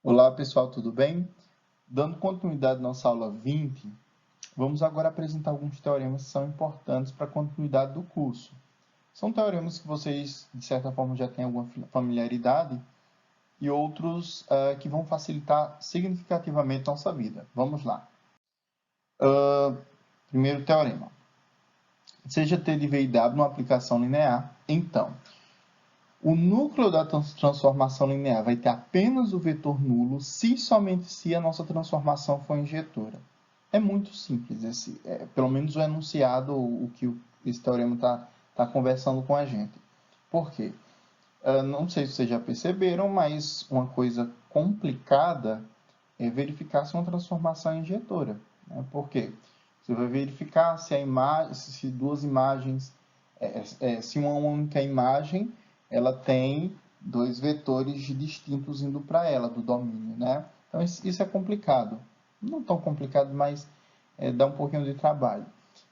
Olá pessoal, tudo bem? Dando continuidade à nossa aula 20, vamos agora apresentar alguns teoremas que são importantes para a continuidade do curso. São teoremas que vocês, de certa forma, já têm alguma familiaridade e outros que vão facilitar significativamente a nossa vida. Vamos lá. Primeiro teorema. Seja T de V e W numa aplicação linear, então o núcleo da transformação linear vai ter apenas o vetor nulo se e somente se a nossa transformação for injetora. É muito simples, pelo menos o enunciado, o que esse teorema está conversando com a gente. Por quê? Não sei se vocês já perceberam, mas uma coisa complicada é verificar se uma transformação é injetora. Né? Por quê? Você vai verificar se duas imagens, se uma única imagem ela tem dois vetores distintos indo para ela, do domínio. Né? Então, isso é complicado. Não tão complicado, mas dá um pouquinho de trabalho.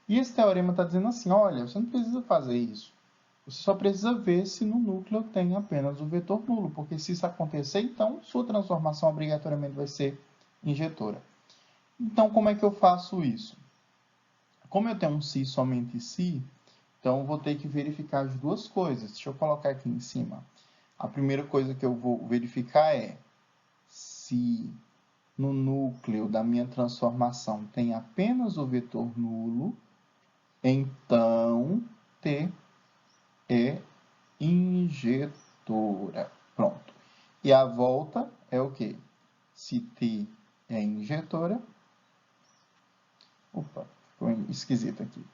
E esse teorema está dizendo assim, olha, você não precisa fazer isso. Você só precisa ver se no núcleo tem apenas o vetor nulo, porque se isso acontecer, então sua transformação obrigatoriamente vai ser injetora. Então, como é que eu faço isso? Como eu tenho um se somente se, então eu vou ter que verificar as duas coisas. Deixa eu colocar aqui em cima. A primeira coisa que eu vou verificar é se no núcleo da minha transformação tem apenas o vetor nulo, então T é injetora. Pronto. E a volta é o quê? Se T é injetora. Opa, ficou esquisito aqui.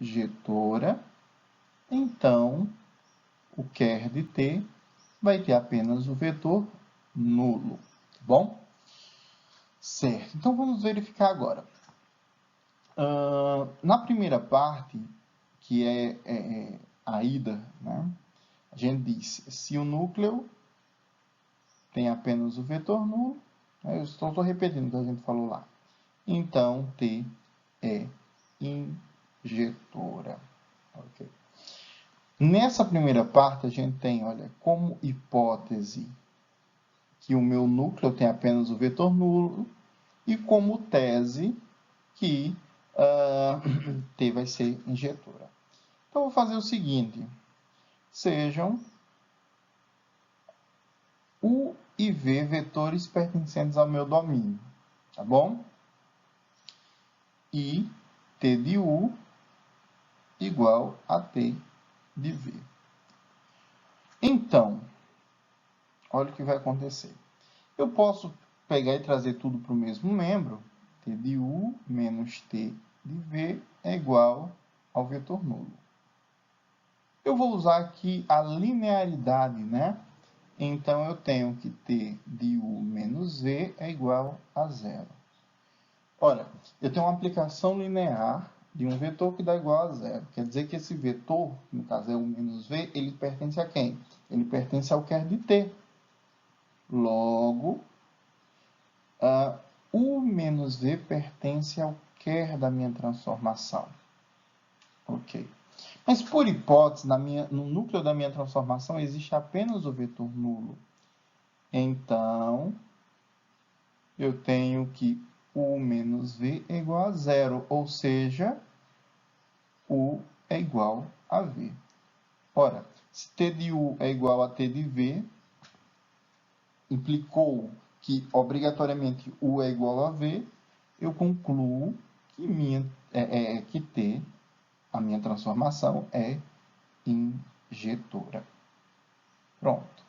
Injetora. Então, o quer de T vai ter apenas o vetor nulo. Tá bom? Certo. Então, vamos verificar agora. Na primeira parte, que é a ida, né? A gente diz se o núcleo tem apenas o vetor nulo, eu estou repetindo o que a gente falou lá. Então, T é injetora. Okay. Nessa primeira parte, a gente tem, olha, como hipótese que o meu núcleo tem apenas o vetor nulo e como tese que T vai ser injetora. Então, eu vou fazer o seguinte. Sejam U e V vetores pertencentes ao meu domínio, tá bom? E T de U igual a T de V. Então, olha o que vai acontecer. Eu posso pegar e trazer tudo para o mesmo membro. T de U menos T de V é igual ao vetor nulo. Eu vou usar aqui a linearidade, né? Então, eu tenho que T de U menos V é igual a zero. Ora, eu tenho uma aplicação linear de um vetor que dá igual a zero. Quer dizer que esse vetor, no caso é U menos V, ele pertence a quem? Ele pertence ao quer de T. Logo, U menos V pertence ao quer da minha transformação. Ok. Mas, por hipótese, no núcleo da minha transformação existe apenas o vetor nulo. Então, eu tenho que U menos V é igual a zero, ou seja, U é igual a V. Ora, se T de U é igual a T de V, implicou que obrigatoriamente U é igual a V, eu concluo que T, a minha transformação, é injetora. Pronto.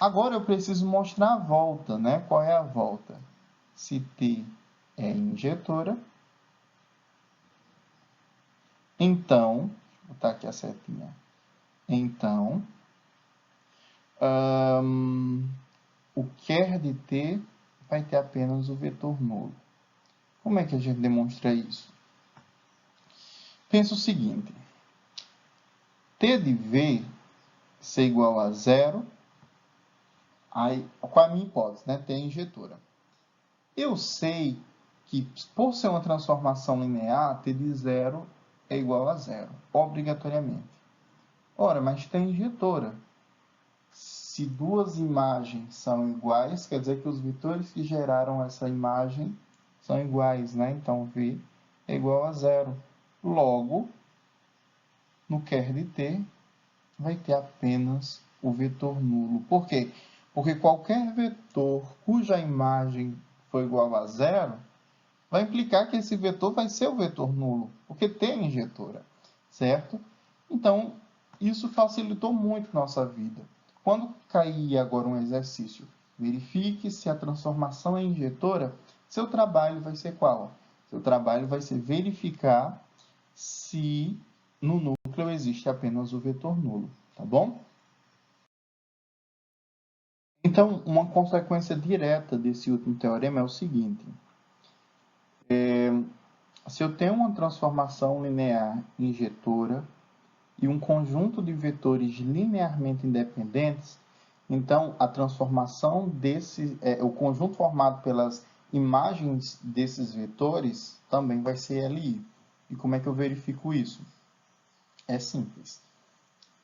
Agora eu preciso mostrar a volta, né? Qual é a volta? Se T é injetora, então, vou botar aqui a setinha. Então, o quer de T vai ter apenas o vetor nulo. Como é que a gente demonstra isso? Pensa o seguinte. T de V ser igual a zero. Aí, qual é a minha hipótese? Né? T é injetora. Eu sei que, por ser uma transformação linear, T de zero é igual a zero, obrigatoriamente. Ora, mas T é injetora. Se duas imagens são iguais, quer dizer que os vetores que geraram essa imagem são iguais, né? Então, V é igual a 0. Logo, no quer de ter, vai ter apenas o vetor nulo. Por quê? Porque qualquer vetor cuja imagem for igual a 0, vai implicar que esse vetor vai ser o vetor nulo, porque tem injetora, certo? Então, isso facilitou muito nossa vida. Quando cair agora um exercício, verifique se a transformação é injetora, seu trabalho vai ser qual? Seu trabalho vai ser verificar se no núcleo existe apenas o vetor nulo, tá bom? Então, uma consequência direta desse último teorema é o seguinte. Se eu tenho uma transformação linear injetora e um conjunto de vetores linearmente independentes, então a transformação o conjunto formado pelas imagens desses vetores também vai ser LI. E como é que eu verifico isso? É simples.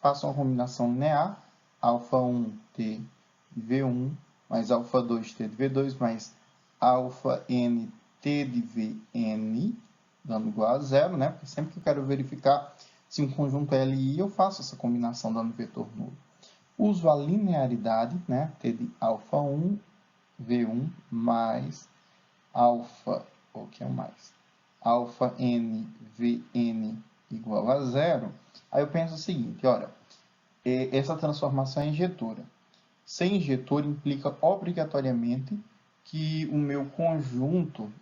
Faço uma combinação linear, α1 t de V1 mais α2 t de V2 mais αn t de Vn, dando igual a 0, né? Porque sempre que eu quero verificar se um conjunto é LI, eu faço essa combinação dando vetor nulo. Uso a linearidade, né? T de α1 V1 mais o que é mais? αn Vn igual a 0. Aí eu penso o seguinte, olha, essa transformação é injetora. Ser injetor implica obrigatoriamente que o meu conjunto,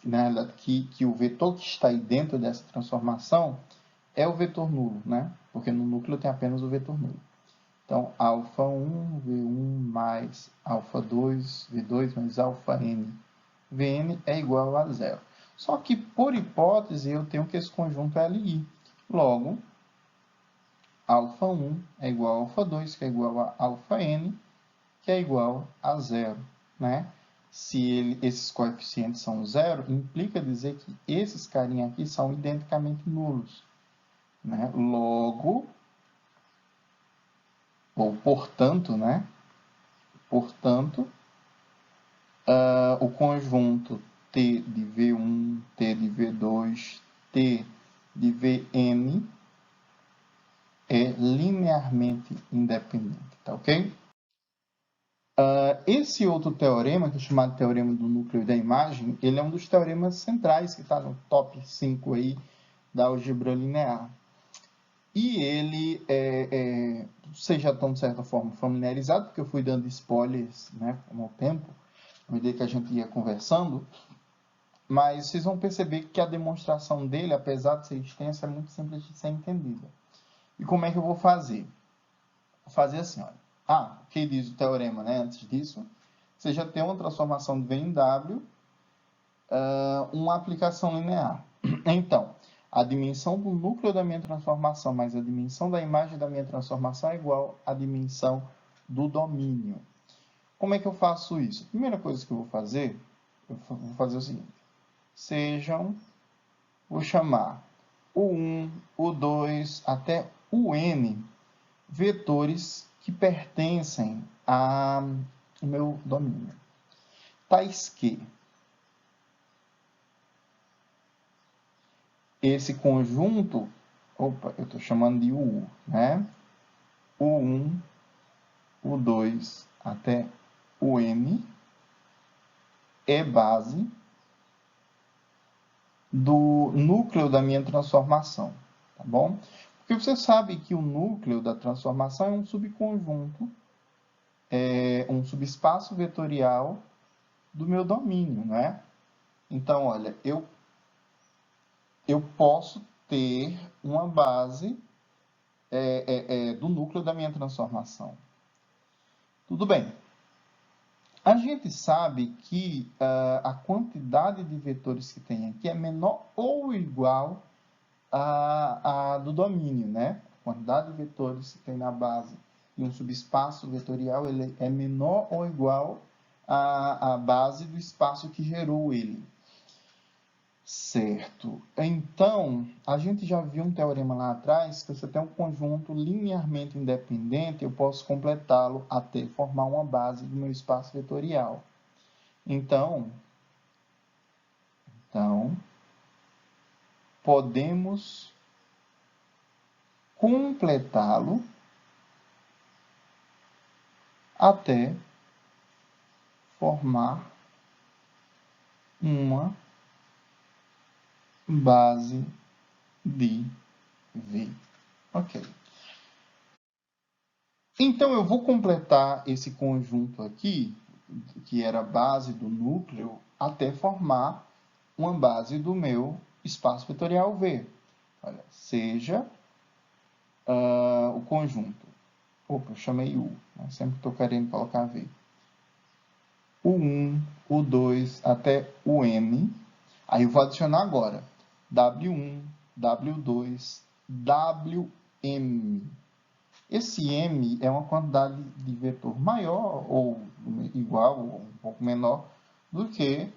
na realidade, que o vetor que está aí dentro dessa transformação é o vetor nulo, né? Porque no núcleo tem apenas o vetor nulo. Então, α1, V1 mais α2, V2 mais αn, Vn é igual a 0. Só que, por hipótese, eu tenho que esse conjunto é LI. Logo, α1 é igual a α2, que é igual a αn, que é igual a 0, né? Se esses coeficientes são 0, implica dizer que esses carinha aqui são identicamente nulos, né? Logo, ou portanto, né? Portanto, o conjunto T de V1, T de V2, T de Vn é linearmente independente, tá ok? Esse outro teorema, que é chamado teorema do núcleo da imagem, ele é um dos teoremas centrais que está no top 5 aí da álgebra linear. E ele vocês já estão, de certa forma, familiarizados, porque eu fui dando spoilers, né, com o tempo, à medida que a gente ia conversando, mas vocês vão perceber que a demonstração dele, apesar de ser extensa, é muito simples de ser entendida. E como é que eu vou fazer? Vou fazer assim, olha. O que diz o teorema, né? Antes disso, você já tem uma transformação de V em W, uma aplicação linear. Então, a dimensão do núcleo da minha transformação mais a dimensão da imagem da minha transformação é igual à dimensão do domínio. Como é que eu faço isso? A primeira coisa que eu vou fazer o seguinte. Vou chamar o 1, o 2, até o n vetores que pertencem ao meu domínio. Tais que esse conjunto, eu estou chamando de U, né? O 1, o 2 até o n é base do núcleo da minha transformação, tá bom? Porque você sabe que o núcleo da transformação é um subconjunto, um subespaço vetorial do meu domínio, né? Então, olha, eu posso ter uma base do núcleo da minha transformação. Tudo bem. A gente sabe que a quantidade de vetores que tem aqui é menor ou igual à do domínio, né? A quantidade de vetores que tem na base de um subespaço vetorial ele é menor ou igual à base do espaço que gerou ele. Certo. Então, a gente já viu um teorema lá atrás que você tem um conjunto linearmente independente, eu posso completá-lo até formar uma base do meu espaço vetorial. Então podemos completá-lo até formar uma base de V. Ok. Então, eu vou completar esse conjunto aqui, que era a base do núcleo, até formar uma base do meu espaço vetorial V. Olha, seja o conjunto. Opa, eu chamei U, né? Sempre estou querendo colocar V. O 1, o 2, até o M. Aí eu vou adicionar agora W1, W2, WM. Esse M é uma quantidade de vetor maior ou igual ou um pouco menor do que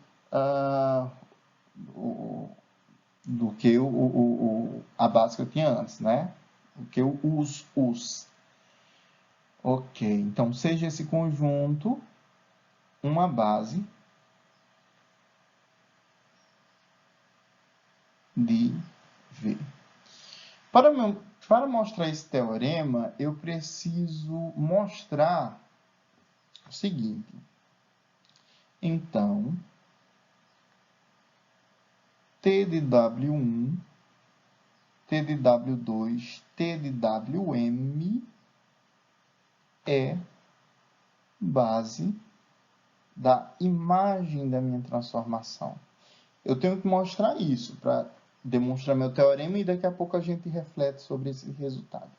a base que eu tinha antes, né? Do que os. Ok, então seja esse conjunto uma base de V. Para mostrar esse teorema, eu preciso mostrar o seguinte. Então, T de W1, T de W2, T de WM é base da imagem da minha transformação. Eu tenho que mostrar isso para demonstrar meu teorema e daqui a pouco a gente reflete sobre esse resultado.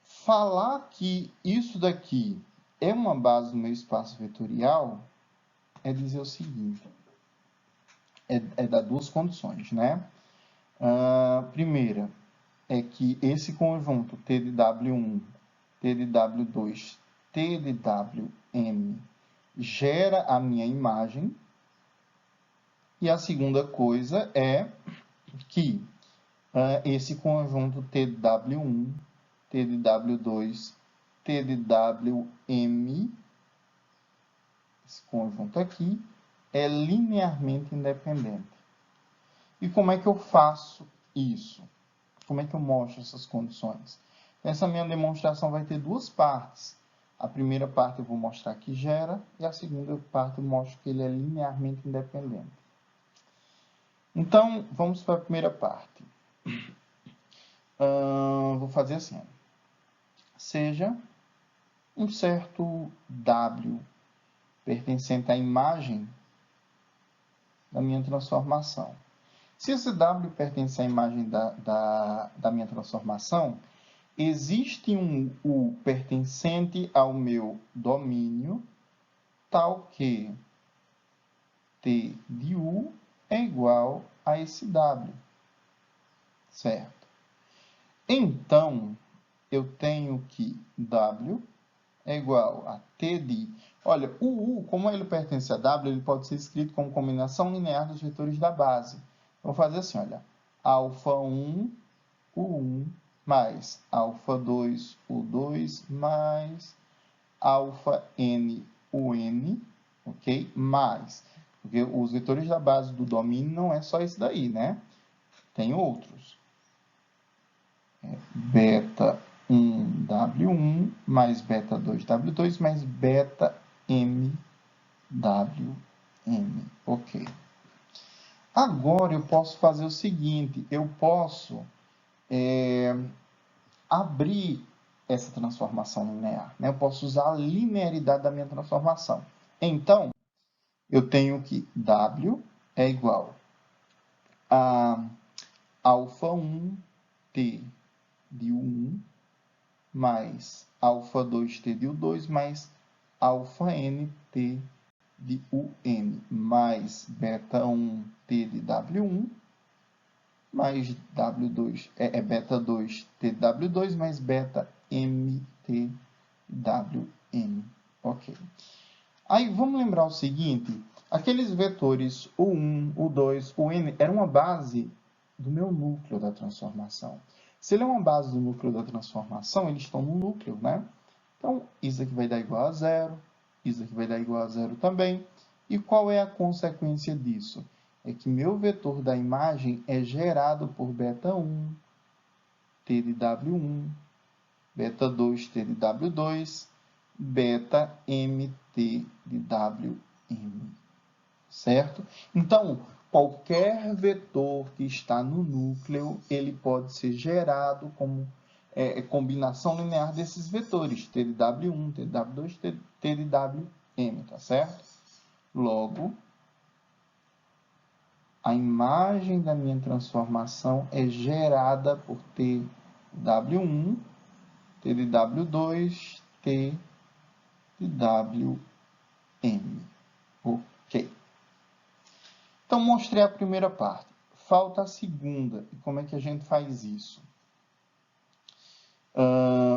Falar que isso daqui é uma base do meu espaço vetorial é dizer o seguinte, é dar duas condições, né? Primeira é que esse conjunto T de W1, T de W2, T de WM gera a minha imagem. E a segunda coisa é que esse conjunto T de W1, T de W2, T de WM, esse conjunto aqui, é linearmente independente. E como é que eu faço isso? Como é que eu mostro essas condições? Essa minha demonstração vai ter duas partes. A primeira parte eu vou mostrar que gera, e a segunda parte eu mostro que ele é linearmente independente. Então, vamos para a primeira parte. Vou fazer assim. Seja um certo W pertencente à imagem da minha transformação. Se esse W pertence à imagem da minha transformação, existe um U pertencente ao meu domínio, tal que T de U é igual a esse W. Certo? Então, eu tenho que W é igual a T de... Olha, o U, como ele pertence a W, ele pode ser escrito como combinação linear dos vetores da base. Vou fazer assim, olha. Alfa1, U1, mais alfa2, U2, mais alfa-n, UN, ok? Mais, porque os vetores da base do domínio não é só esse daí, né? Tem outros. Beta 1, W1, mais beta 2, W2, mais beta M, WM. Ok. Agora eu posso fazer o seguinte, eu posso abrir essa transformação linear, né? Eu posso usar a linearidade da minha transformação. Então, eu tenho que W é igual a alfa1 T de U1 mais alfa2T de U2 mais alfa-NT de UN mais beta1T de W1 mais W2 beta 2T de W2 mais beta MT de WM. Ok. Aí vamos lembrar o seguinte, Aqueles vetores U1, U2, UN eram uma base do meu núcleo da transformação. Se ele é uma base do núcleo da transformação, eles estão no núcleo, né? Então, isso aqui vai dar igual a zero, isso aqui vai dar igual a zero também. E qual é a consequência disso? É que meu vetor da imagem é gerado por beta1, T de W1, beta2, T de W2, beta MT de WM, certo? Então, qualquer vetor que está no núcleo, ele pode ser gerado como combinação linear desses vetores, T de W1, T de W2, T de WM, tá certo? Logo, a imagem da minha transformação é gerada por T de W1, T de W2, T de WM. Ok. Então, mostrei a primeira parte. Falta a segunda. E como é que a gente faz isso?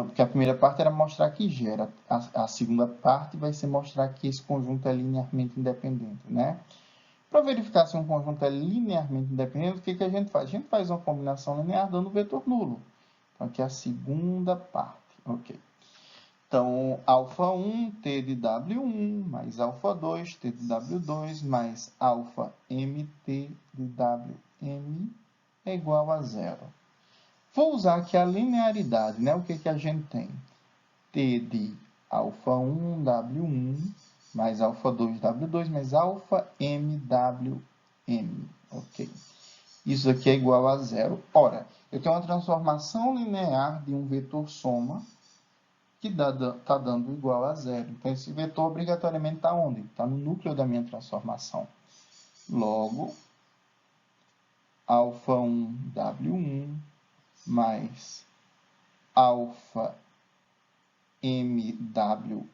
Porque a primeira parte era mostrar que gera. A segunda parte vai ser mostrar que esse conjunto é linearmente independente, né? Para verificar se um conjunto é linearmente independente, o que a gente faz? A gente faz uma combinação linear dando vetor nulo. Então, aqui é a segunda parte. Ok. Então, α1, T de W1, mais α2, T de W2, mais alfa MT de WM é igual a zero. Vou usar aqui a linearidade, né? O que a gente tem? T de α1, W1, mais α2, W2, mais alfa MWM. Ok. Isso aqui é igual a zero. Ora, eu tenho uma transformação linear de um vetor soma que está dando igual a zero. Então, esse vetor obrigatoriamente está onde? Está no núcleo da minha transformação. Logo, α1, W1, mais alfa MWM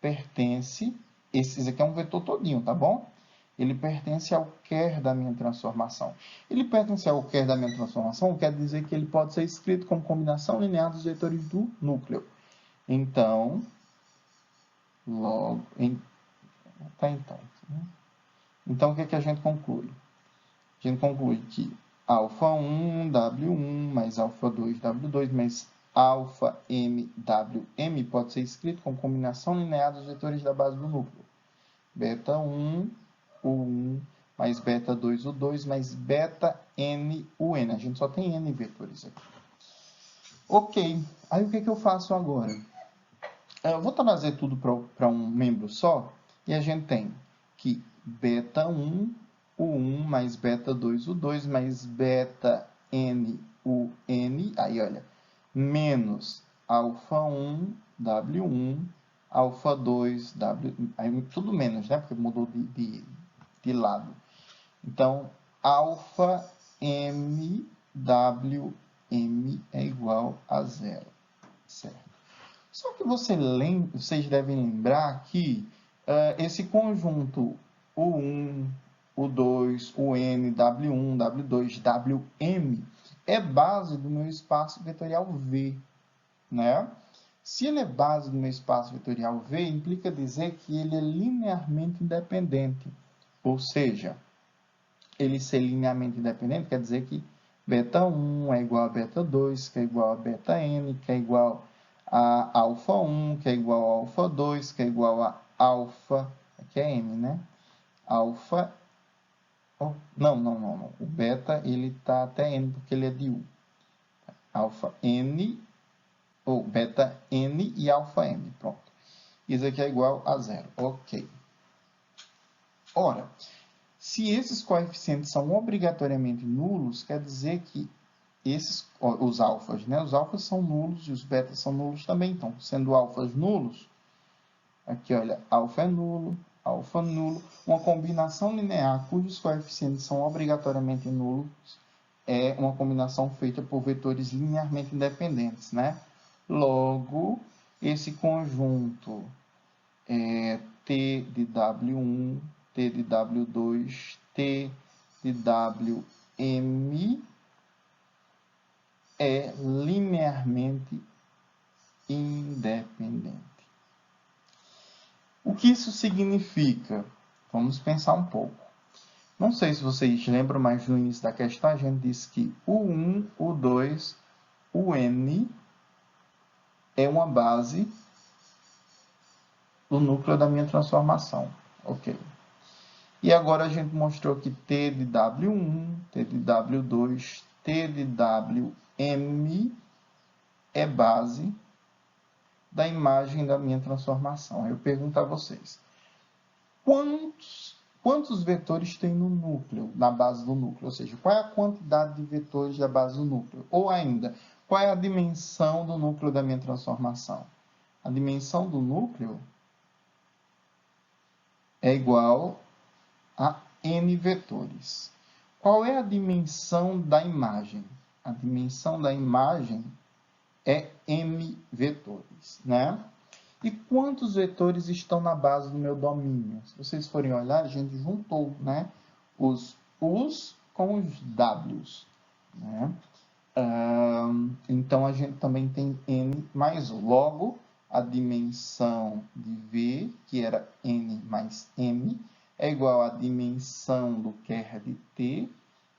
pertence, esse aqui é um vetor todinho, tá bom? Ele pertence ao quer da minha transformação. Ele pertence ao quer da minha transformação, quer dizer que ele pode ser escrito como combinação linear dos vetores do núcleo. Então, logo, então, o que a gente conclui? A gente conclui que α1, W1, mais α2, W2, mais alfa M, WM pode ser escrito como combinação linear dos vetores da base do núcleo. Beta 1, U1, mais beta 2, U2, mais beta N, UN. A gente só tem N vetores aqui. Ok, aí o que eu faço agora? Eu vou trazer tudo para um membro só, e a gente tem que beta 1, U1, mais beta 2, U2, mais beta N, UN, aí olha, menos alfa 1, W1, alfa 2, W, aí tudo menos, né, porque mudou de lado. Então, alfa M, WM é igual a zero, certo? Só que vocês devem lembrar que esse conjunto U1, U2, UN, W1, W2, WM é base do meu espaço vetorial V, né? Se ele é base do meu espaço vetorial V, implica dizer que ele é linearmente independente. Ou seja, ele ser linearmente independente quer dizer que beta 1 é igual a beta 2, que é igual a beta N, que é igual a alfa 1, que é igual a alfa 2, que é igual a alfa, aqui é M, né? Alfa, oh, não. O beta, ele está até N, porque ele é de U. Alfa N, ou beta N e alfa M, pronto. Isso aqui é igual a zero, ok. Ora, se esses coeficientes são obrigatoriamente nulos, quer dizer que os alfas, né? Os alfas são nulos e os betas são nulos também. Então, sendo alfas nulos, aqui, olha, alfa é nulo, alfa nulo. Uma combinação linear cujos coeficientes são obrigatoriamente nulos é uma combinação feita por vetores linearmente independentes, né? Logo, esse conjunto T de W1, T de W2, T de WM é linearmente independente. O que isso significa? Vamos pensar um pouco. Não sei se vocês lembram, mas no início da questão a gente disse que o 1, o 2, o n é uma base do núcleo da minha transformação. Ok. E agora a gente mostrou que T de W1, T de W2, T de Wm é base da imagem da minha transformação. Aí eu pergunto a vocês, quantos vetores tem no núcleo, na base do núcleo? Ou seja, qual é a quantidade de vetores da base do núcleo? Ou ainda, qual é a dimensão do núcleo da minha transformação? A dimensão do núcleo é igual a n vetores. Qual é a dimensão da imagem? A dimensão da imagem é m vetores, né? E quantos vetores estão na base do meu domínio? Se vocês forem olhar, a gente juntou, né? Os U's com os W's, né? Então, a gente também tem n mais U. Logo, a dimensão de V, que era n mais m, é igual à dimensão do quer de T,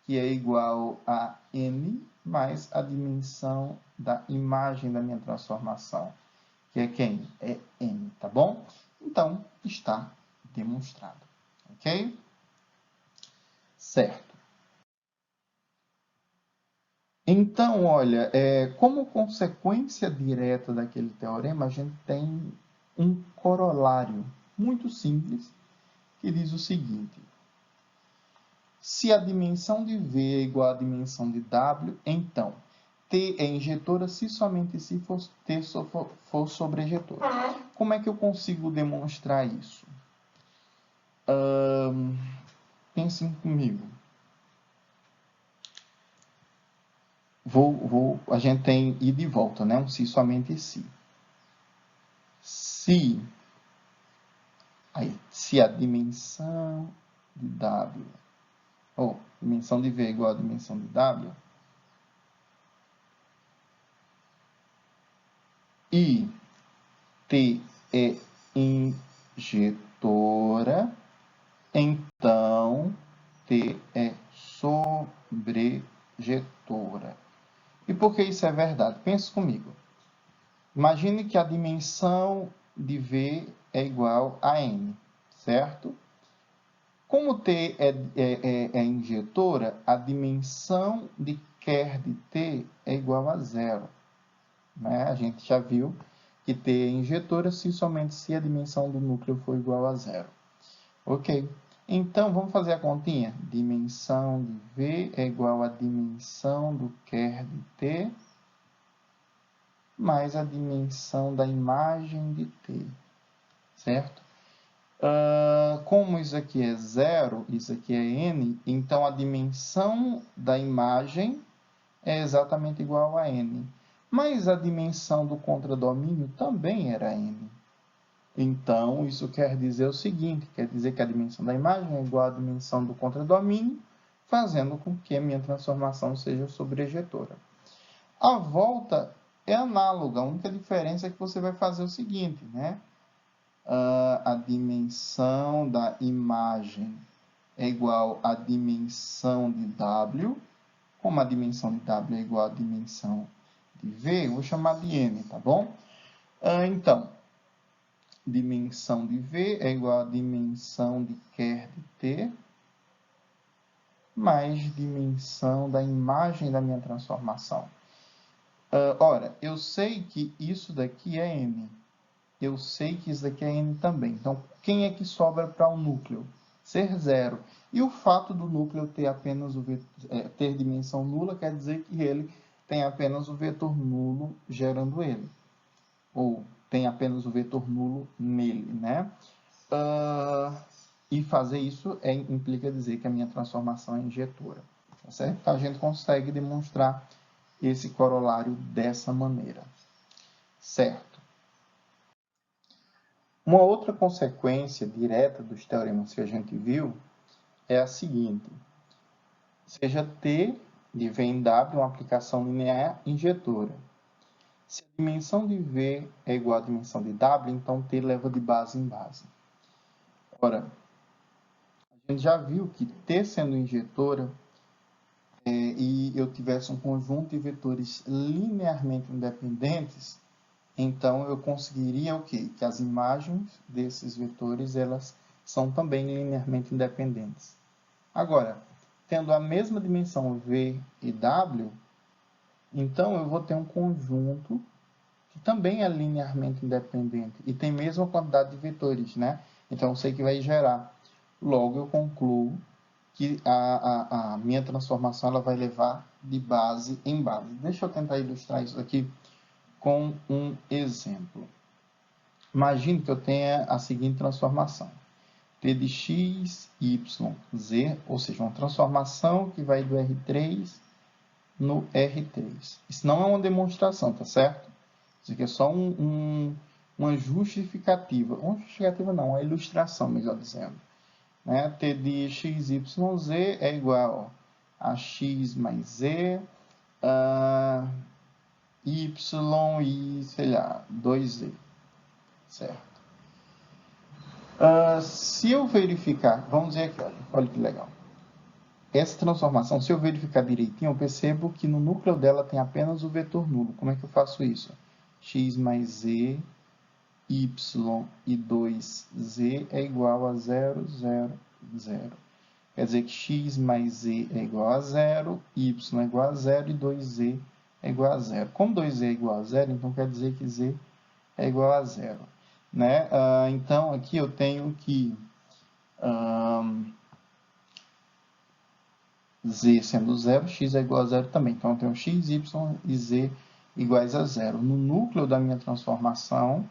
que é igual a n mais a dimensão da imagem da minha transformação, que é quem? É n, tá bom? Então, está demonstrado, ok? Certo. Então, olha, como consequência direta daquele teorema, a gente tem um corolário muito simples, que diz o seguinte: se a dimensão de V é igual à dimensão de W, então T é injetora se somente se T for sobrejetora. Como é que eu consigo demonstrar isso? Pensem comigo. A gente tem ida e volta, né? Um se somente se. Se a dimensão de W, ou dimensão de V é igual à dimensão de W, e T é injetora, então T é sobrejetora. E por que isso é verdade? Pense comigo. Imagine que a dimensão de V é igual a n, certo? Como T é injetora, a dimensão de quer de T é igual a zero, né? A gente já viu que T é injetora somente se a dimensão do núcleo for igual a zero. Ok. Então, vamos fazer a continha. Dimensão de V é igual a dimensão do quer de T mais a dimensão da imagem de T, certo? Como isso aqui é zero, isso aqui é n, então a dimensão da imagem é exatamente igual a n. Mas a dimensão do contradomínio também era n. Então, isso quer dizer o seguinte, quer dizer que a dimensão da imagem é igual à dimensão do contradomínio, fazendo com que a minha transformação seja sobrejetora. A volta é análoga, a única diferença é que você vai fazer o seguinte, né? A dimensão da imagem é igual à dimensão de W. Como a dimensão de W é igual à dimensão de V, eu vou chamar de N, tá bom? Então, dimensão de V é igual à dimensão de quer de T mais dimensão da imagem da minha transformação. Ora, eu sei que isso daqui é N. Eu sei que isso daqui é N também. Então, quem é que sobra para o núcleo? Ser zero. E o fato do núcleo ter apenas ter dimensão nula quer dizer que ele tem apenas o vetor nulo gerando ele. Ou tem apenas o vetor nulo nele, né? E fazer isso implica dizer que a minha transformação é injetora. Tá certo? Então, a gente consegue demonstrar esse corolário dessa maneira. Certo? Uma outra consequência direta dos teoremas que a gente viu é a seguinte: seja T de V em W uma aplicação linear injetora. Se a dimensão de V é igual à dimensão de W, então T leva de base em base. Ora, a gente já viu que T sendo injetora e eu tivesse um conjunto de vetores linearmente independentes, então eu conseguiria o quê? Que as imagens desses vetores elas são também linearmente independentes. Agora, tendo a mesma dimensão V e W, então eu vou ter um conjunto que também é linearmente independente e tem a mesma quantidade de vetores, né? Então eu sei que vai gerar. Logo eu concluo que a minha transformação ela vai levar de base em base. Deixa eu tentar ilustrar isso aqui com um exemplo. Imagine que eu tenha a seguinte transformação. T de x, y, z, ou seja, uma transformação que vai do R3 no R3. Isso não é uma demonstração, tá certo? Isso aqui é só uma justificativa. Uma justificativa não, uma ilustração, melhor dizendo. Né? T de x, y, z é igual a x mais z, y e, sei lá, 2z. Certo? Se eu verificar, vamos dizer aqui, olha que legal. Essa transformação, se eu verificar direitinho, eu percebo que no núcleo dela tem apenas o vetor nulo. Como é que eu faço isso? X mais z, y e 2z é igual a 0, 0, 0. Quer dizer que x mais z é igual a 0, y é igual a 0 e 2z é igual a 0. Como 2z é igual a 0, então quer dizer que z é igual a 0. Né? Então, aqui eu tenho que z sendo 0, x é igual a 0 também. Então, eu tenho x, y e z iguais a 0. No núcleo da minha transformação,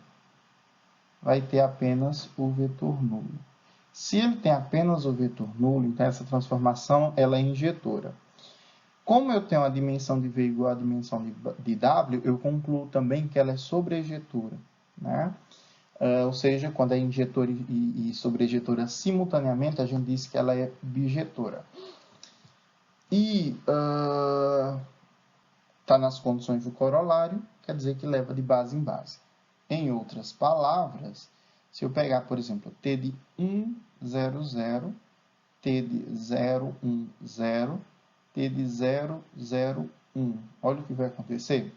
vai ter apenas o vetor nulo. Se ele tem apenas o vetor nulo, então essa transformação ela é injetora. Como eu tenho a dimensão de V igual à dimensão de W, eu concluo também que ela é sobrejetora. Né? Ou seja, quando é injetora e sobrejetora simultaneamente, a gente diz que ela é bijetora. E está nas condições do corolário, quer dizer que leva de base em base. Em outras palavras, se eu pegar, por exemplo, T de 1, 0, 0, T de 0, 1, 0, T de 0, 0, 1. Olha o que vai acontecer.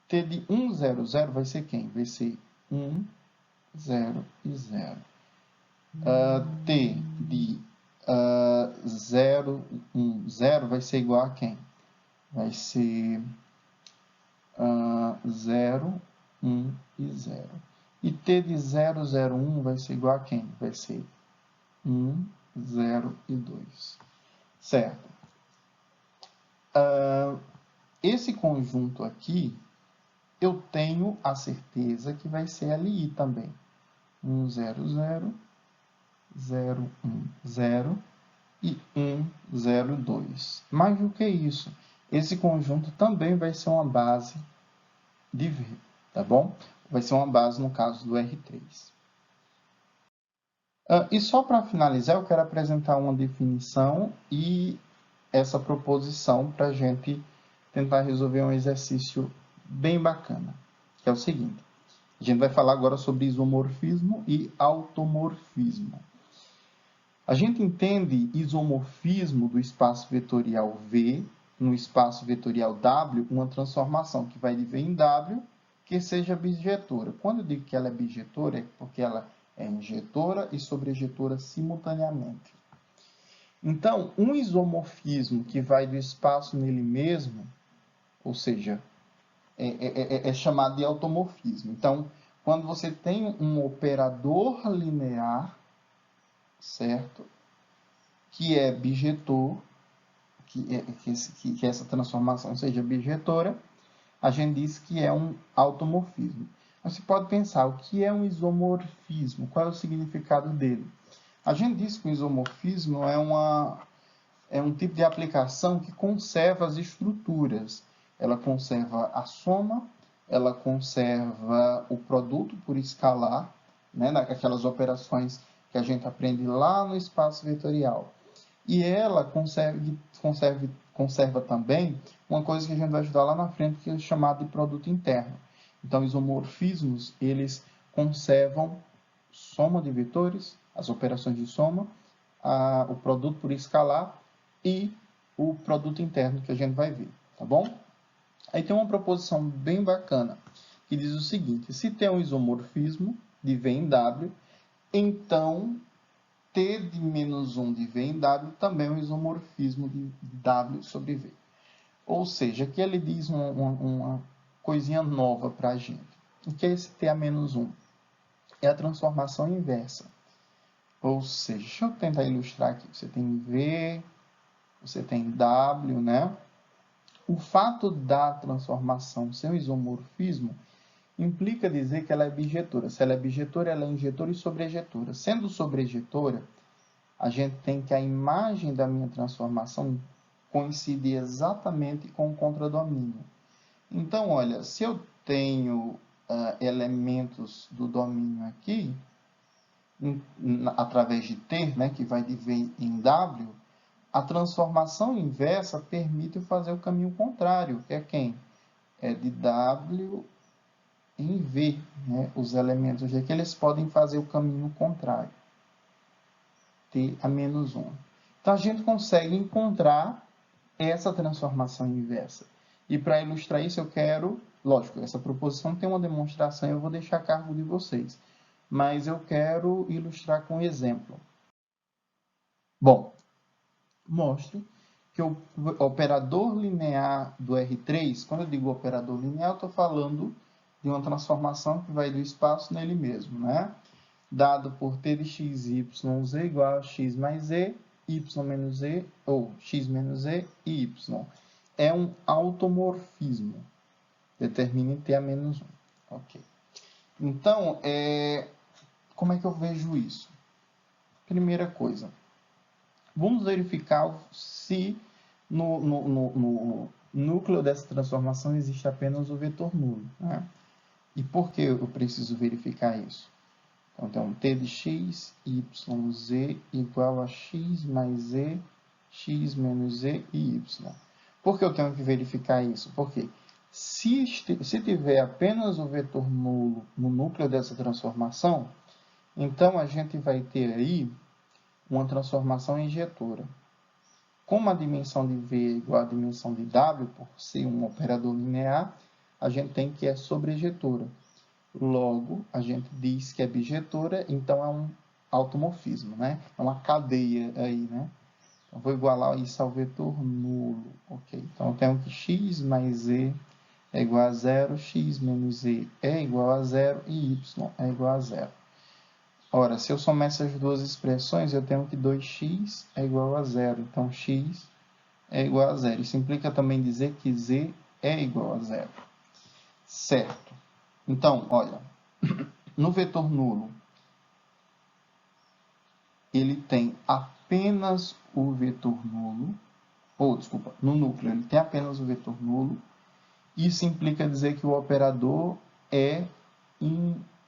T de 1, 0, 0 vai ser quem? Vai ser 1, 0 e 0. T de 0, 1, 0 vai ser igual a quem? Vai ser 0, 1 e 0. E T de 0, 0, 1 vai ser igual a quem? Vai ser 1, 0 e 2. Certo? Esse conjunto aqui, eu tenho a certeza que vai ser LI também. 1, 0, 0, 0, 1, 0 e 1, 0, 2. Mais do que isso, esse conjunto também vai ser uma base de V, tá bom? Vai ser uma base no caso do R3. E só para finalizar, eu quero apresentar uma definição e essa proposição para a gente tentar resolver um exercício bem bacana, que é o seguinte. A gente vai falar agora sobre isomorfismo e automorfismo. A gente entende isomorfismo do espaço vetorial V no espaço vetorial W, uma transformação que vai de V em W, que seja bijetora. Quando eu digo que ela é bijetora, é porque ela é injetora e sobrejetora simultaneamente. Então, um isomorfismo que vai do espaço nele mesmo, ou seja, é chamado de automorfismo. Então, quando você tem um operador linear, certo? Que é bijetor, que essa transformação seja bijetora, a gente diz que é um automorfismo. Você pode pensar, o que é um isomorfismo? Qual é o significado dele? A gente diz que o isomorfismo é um tipo de aplicação que conserva as estruturas. Ela conserva a soma, ela conserva o produto por escalar, né, naquelas operações que a gente aprende lá no espaço vetorial. E ela conserva também uma coisa que a gente vai estudar lá na frente, que é chamado de produto interno. Então, isomorfismos, eles conservam soma de vetores, as operações de soma, o produto por escalar e o produto interno que a gente vai ver, tá bom? Aí tem uma proposição bem bacana, que diz o seguinte: se tem um isomorfismo de V em W, então T de menos 1 de V em W também é um isomorfismo de W sobre V. Ou seja, aqui ele diz uma coisinha nova para a gente. O que é esse T a menos 1? É a transformação inversa. Ou seja, deixa eu tentar ilustrar aqui. Você tem V, você tem W, né? O fato da transformação ser um isomorfismo implica dizer que ela é bijetora. Se ela é bijetora, ela é injetora e sobrejetora. Sendo sobrejetora, a gente tem que a imagem da minha transformação coincidir exatamente com o contradomínio. Então, olha, se eu tenho elementos do domínio aqui, através de T, né, que vai de V em W, a transformação inversa permite fazer o caminho contrário, que é quem? É de W em V, né? Os elementos aqui, eles podem fazer o caminho contrário. T a menos 1. Então, a gente consegue encontrar essa transformação inversa. E para ilustrar isso, eu quero... Lógico, essa proposição tem uma demonstração, eu vou deixar a cargo de vocês. Mas eu quero ilustrar com um exemplo. Bom, mostro que o operador linear do R3, quando eu digo operador linear, eu estou falando de uma transformação que vai do espaço nele mesmo, né? Dado por t de x, y, z igual a x mais z, y menos z, ou x menos z e y. É um automorfismo. Determine t a menos 1. Ok. Então, como é que eu vejo isso? Primeira coisa, vamos verificar se no núcleo dessa transformação existe apenas o vetor nulo, né? E por que eu preciso verificar isso? Então, t de x, y, z igual a x mais z, x menos z e y. Por que eu tenho que verificar isso? Porque se tiver apenas o vetor nulo no núcleo dessa transformação, então a gente vai ter aí uma transformação injetora. Como a dimensão de V é igual à dimensão de W, por ser um operador linear, a gente tem que é sobrejetora. Logo, a gente diz que é bijetora, então é um automorfismo, né? É uma cadeia aí, né? Então, vou igualar isso ao vetor nulo, ok? Então, eu tenho que x mais z é igual a zero, x menos z é igual a zero e y é igual a zero. Ora, se eu somar essas duas expressões, eu tenho que 2x é igual a zero. Então, x é igual a zero. Isso implica também dizer que z é igual a zero. Certo. Então, olha, no vetor nulo, ele tem apenas o vetor nulo, desculpa, no núcleo ele tem apenas o vetor nulo. Isso implica dizer que o operador é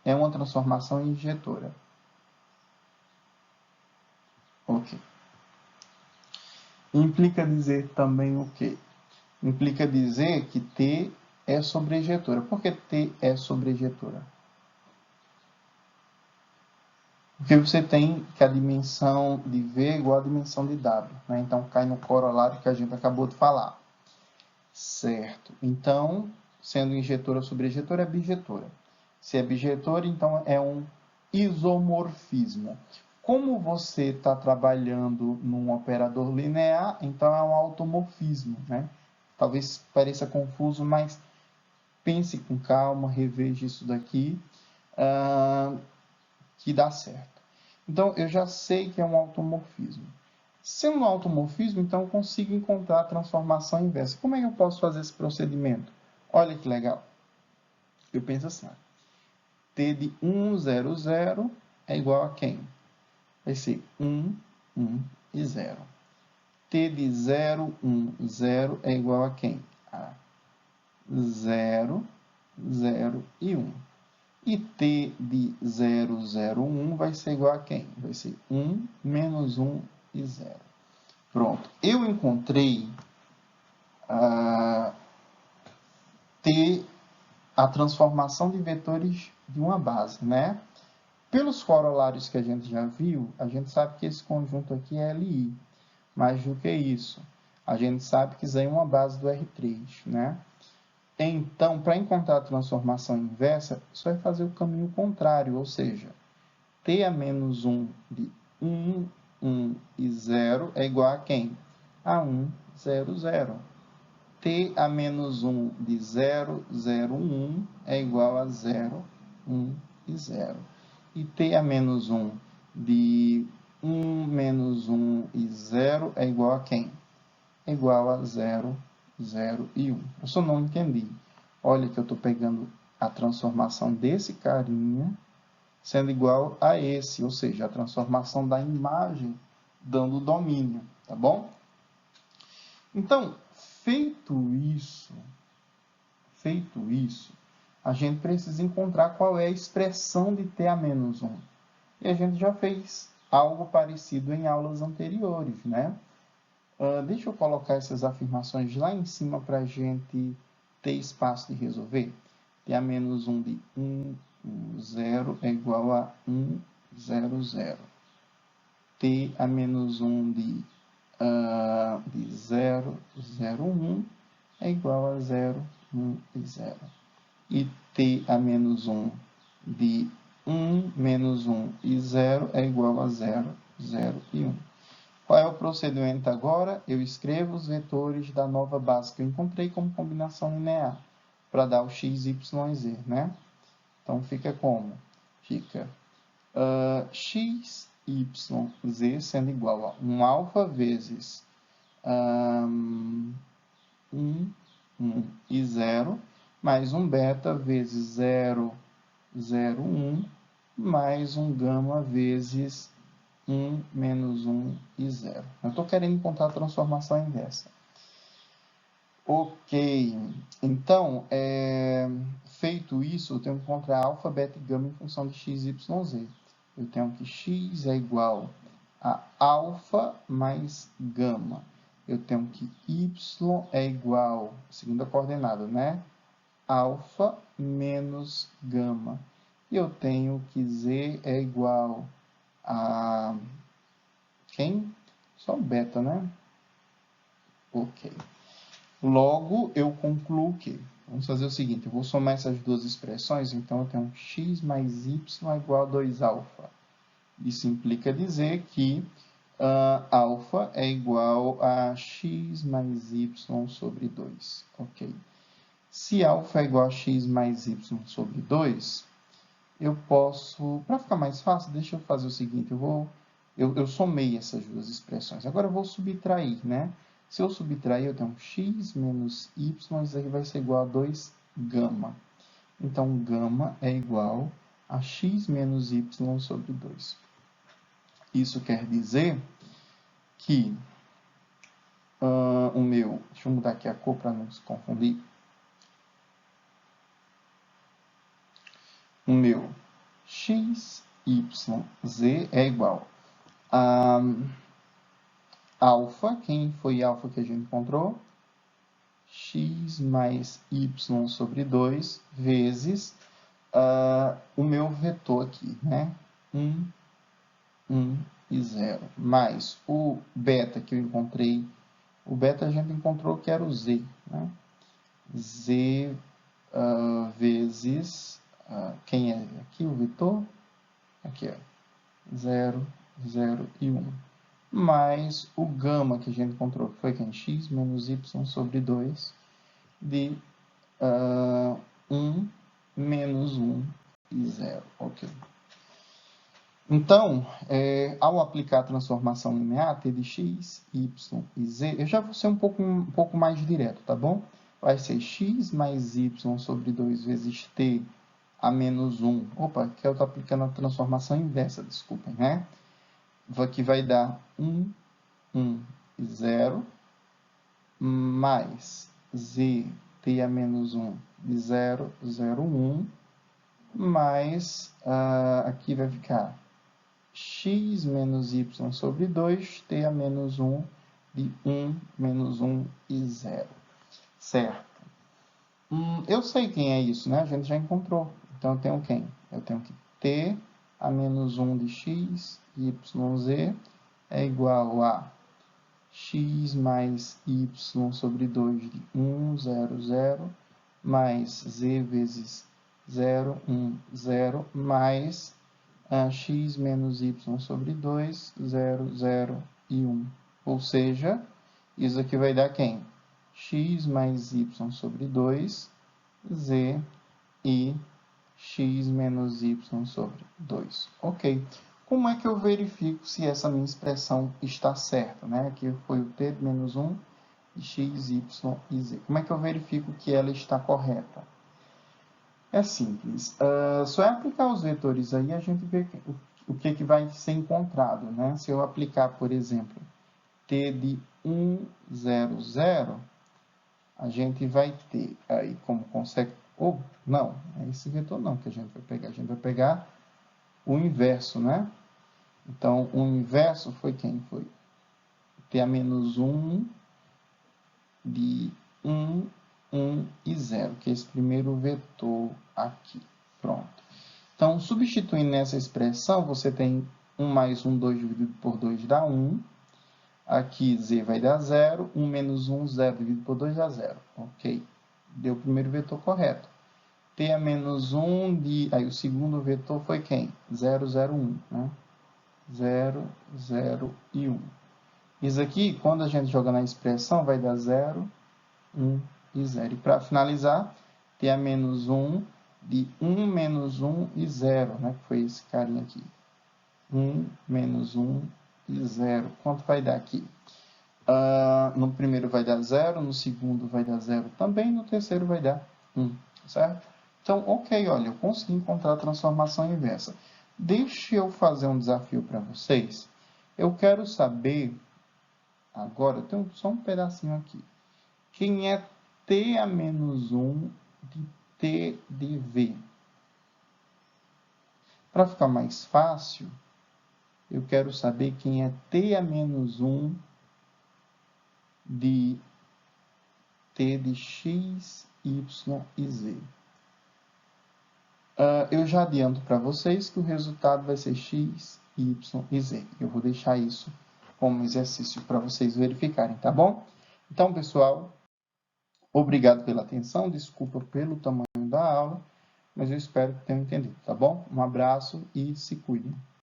uma transformação injetora. Ok. Implica dizer também o quê? Implica dizer que T é sobrejetora. Por que T é sobrejetora? Porque você tem que a dimensão de V é igual à dimensão de W, né? Então, cai no corolário que a gente acabou de falar. Certo. Então, sendo injetora ou sobrejetora, é bijetora. Se é bijetora, então é um isomorfismo. Como você está trabalhando num operador linear, então é um automorfismo, né? Talvez pareça confuso, mas pense com calma, reveja isso daqui, que dá certo. Então, eu já sei que é um automorfismo. Sendo um automorfismo, então eu consigo encontrar a transformação inversa. Como é que eu posso fazer esse procedimento? Olha que legal. Eu penso assim, t de 1, 0, 0 é igual a quem? Vai ser 1, 1 e 0. T de 0, 1, 0 é igual a quem? A 0, 0 e 1. E t de 0, 0, 1 vai ser igual a quem? Vai ser 1 menos 1 e 0. Pronto. Eu encontrei a transformação de vetores de uma base, né? Pelos corolários que a gente já viu, a gente sabe que esse conjunto aqui é LI. Mais do que isso, a gente sabe que Z é uma base do R3, né? Então, para encontrar a transformação inversa, você vai fazer o caminho contrário, ou seja, T a menos 1 de 1, 1 e 0 é igual a quem? A 1, 0, 0. T a menos 1 de 0, 0, 1 é igual a 0, 1 e 0. E T a menos 1 de 1 menos 1 e 0 é igual a quem? É igual a 0, 0 e 1. Eu só não entendi. Olha que eu estou pegando a transformação desse carinha sendo igual a esse, ou seja, a transformação da imagem dando o domínio, tá bom? Então, feito isso, a gente precisa encontrar qual é a expressão de T a menos 1. E a gente já fez algo parecido em aulas anteriores, né? Deixa eu colocar essas afirmações lá em cima para a gente ter espaço de resolver. T a menos 1 de 1, 1, 0 é igual a 1, 0, 0. T a menos 1 de 0, 0, 1 é igual a 0, 1 e 0. E T a menos 1 de 1 menos 1 e 0 é igual a 0, 0 e 1. Qual é o procedimento agora? Eu escrevo os vetores da nova base que eu encontrei como combinação linear para dar o x, y e z, né? Então, fica como? Fica x, y, z sendo igual a 1 alfa vezes 1, 1 e 0, mais um beta vezes 0, 0, 1, mais um gama vezes 1 menos 1 e 0. Eu estou querendo encontrar a transformação inversa. Ok, então, feito isso, eu tenho que encontrar alfa, beta e gama em função de x, y, z. Eu tenho que x é igual a alfa mais gama. Eu tenho que y é igual, segunda coordenada, né? Alfa menos gama. E eu tenho que z é igual a quem? Só beta, né? Ok. Logo, eu concluo que, vamos fazer o seguinte, eu vou somar essas duas expressões, então eu tenho x mais y é igual a 2 alfa. Isso implica dizer que alfa é igual a x mais y sobre 2. Ok. Se alfa é igual a x mais y sobre 2, eu posso, para ficar mais fácil, deixa eu fazer o seguinte, eu somei essas duas expressões. Agora eu vou subtrair, né? Se eu subtrair, eu tenho x menos y, isso aqui vai ser igual a 2 gama. Então, gama é igual a x menos y sobre 2. Isso quer dizer que deixa eu mudar aqui a cor para não se confundir. O meu x, y, z é igual a alfa, quem foi alfa que a gente encontrou? X mais y sobre 2 vezes o meu vetor aqui, né? 1, 1 e 0. Mais o beta que eu encontrei. O beta a gente encontrou que era o z, né? Z vezes... quem é aqui o vetor? Aqui, ó. 0, 0 e 1. Mais o gama que a gente encontrou, que foi quem? X menos y sobre 2 de 1 menos 1 e 0. Ok. Então, ao aplicar a transformação linear, t de x, y e z, eu já vou ser um pouco mais direto, tá bom? Vai ser x mais y sobre 2 vezes t a menos 1. Opa, aqui eu estou aplicando a transformação inversa, desculpem, né? Aqui vai dar 1, 1 e 0, mais z, t a menos 1 de 0, 0, 1, mais, aqui vai ficar x menos y sobre 2, t a menos 1 de 1, menos 1 e 0. Certo? Eu sei quem é isso, né? A gente já encontrou. Então, eu tenho quem? Eu tenho que t a menos 1 de x, y, z, é igual a x mais y sobre 2 de 1, 0, 0, mais z vezes 0, 1, 0, mais x menos y sobre 2, 0, 0 e 1. Ou seja, isso aqui vai dar quem? X mais y sobre 2, z e x menos y sobre 2. Ok. Como é que eu verifico se essa minha expressão está certa? Né? Aqui foi o t menos 1, e x, y e z. Como é que eu verifico que ela está correta? É simples. Só é aplicar os vetores aí, a gente vê o que vai ser encontrado. Né? Se eu aplicar, por exemplo, t de 1, 0, 0, a gente vai ter aí como consegue... não, é esse vetor não que a gente vai pegar. A gente vai pegar o inverso, né? Então, o inverso foi quem? Foi t a menos 1 de 1, 1 e 0, que é esse primeiro vetor aqui. Pronto. Então, substituindo nessa expressão, você tem 1 mais 1, 2 dividido por 2 dá 1. Aqui, z vai dar 0. 1 menos 1, 0 dividido por 2 dá 0. Ok. Deu o primeiro vetor correto. T a menos 1 de... Aí, o segundo vetor foi quem? 0, 0, 1. Né? 0, 0 e 1. Isso aqui, quando a gente joga na expressão, vai dar 0, 1 e 0. E para finalizar, T a menos 1 de 1 menos 1 e 0, né? Que foi esse carinha aqui. 1 menos 1 e 0. Quanto vai dar aqui? No primeiro vai dar 0, no segundo vai dar 0 também, no terceiro vai dar 1, certo? Então, ok, olha, eu consegui encontrar a transformação inversa. Deixa eu fazer um desafio para vocês. Eu quero saber, agora, eu tenho só um pedacinho aqui. Quem é t a menos 1 de t de v? Para ficar mais fácil, eu quero saber quem é t a menos 1 de t de x, y e z. Eu já adianto para vocês que o resultado vai ser x, y e z. Eu vou deixar isso como exercício para vocês verificarem, tá bom? Então, pessoal, obrigado pela atenção, desculpa pelo tamanho da aula, mas eu espero que tenham entendido, tá bom? Um abraço e se cuidem.